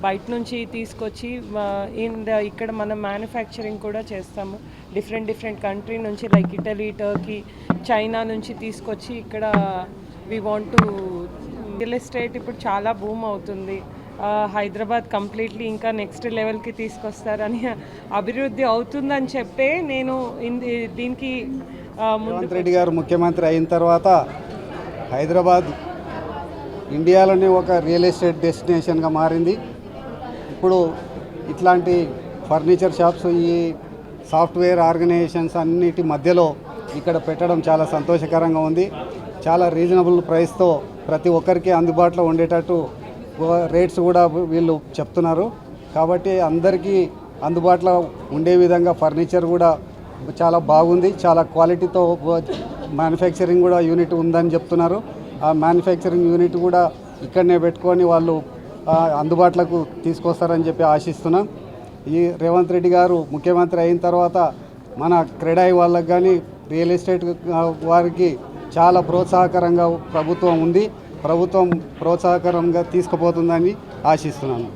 బయట నుంచి తీసుకొచ్చి ఇక్కడ మనం మ్యానుఫ్యాక్చరింగ్ కూడా చేస్తాము. డిఫరెంట్ కంట్రీ నుంచి లైక్ ఇటలీ, టర్కీ, చైనా నుంచి తీసుకొచ్చి ఇక్కడ we want to real estate ఇప్పుడు చాలా బూమ్ అవుతుంది. హైదరాబాద్ కంప్లీట్లీ ఇంకా నెక్స్ట్ లెవెల్కి తీసుకొస్తారని అభివృద్ధి అవుతుందని చెప్పే నేను దీనికి రేవంత్ రెడ్డి గారు ముఖ్యమంత్రి అయిన తర్వాత హైదరాబాద్ ఇండియాలోనే ఒక రియల్ ఎస్టేట్ డెస్టినేషన్గా మారింది. ఇప్పుడు ఇట్లాంటి ఫర్నిచర్ షాప్స్, ఈ సాఫ్ట్వేర్ ఆర్గనైజేషన్స్ అన్నిటి మధ్యలో ఇక్కడ పెట్టడం చాలా సంతోషకరంగా ఉంది. చాలా రీజనబుల్ ప్రైస్తో ప్రతి ఒక్కరికి అందుబాటులో ఉండేటట్టు రేట్స్ కూడా వీళ్ళు చెప్తున్నారు. కాబట్టి అందరికీ అందుబాటులో ఉండే విధంగా ఫర్నిచర్ కూడా చాలా బాగుంది. చాలా క్వాలిటీతో మ్యానుఫ్యాక్చరింగ్ కూడా యూనిట్ ఉందని చెప్తున్నారు. ఆ మ్యానుఫ్యాక్చరింగ్ యూనిట్ కూడా ఇక్కడనే పెట్టుకొని వాళ్ళు అందుబాటులోకి తీసుకొస్తారని చెప్పి ఆశిస్తున్నాం. ఈ రేవంత్ రెడ్డి గారు ముఖ్యమంత్రి అయిన తర్వాత మన క్రెడాయి వాళ్ళకి కానీ రియల్ ఎస్టేట్ వారికి చాలా ప్రోత్సాహకరంగా ప్రభుత్వం ఉంది. ప్రభుత్వం ప్రోత్సాహకరంగా తీసుకుపోతుందని ఆశిస్తున్నాను.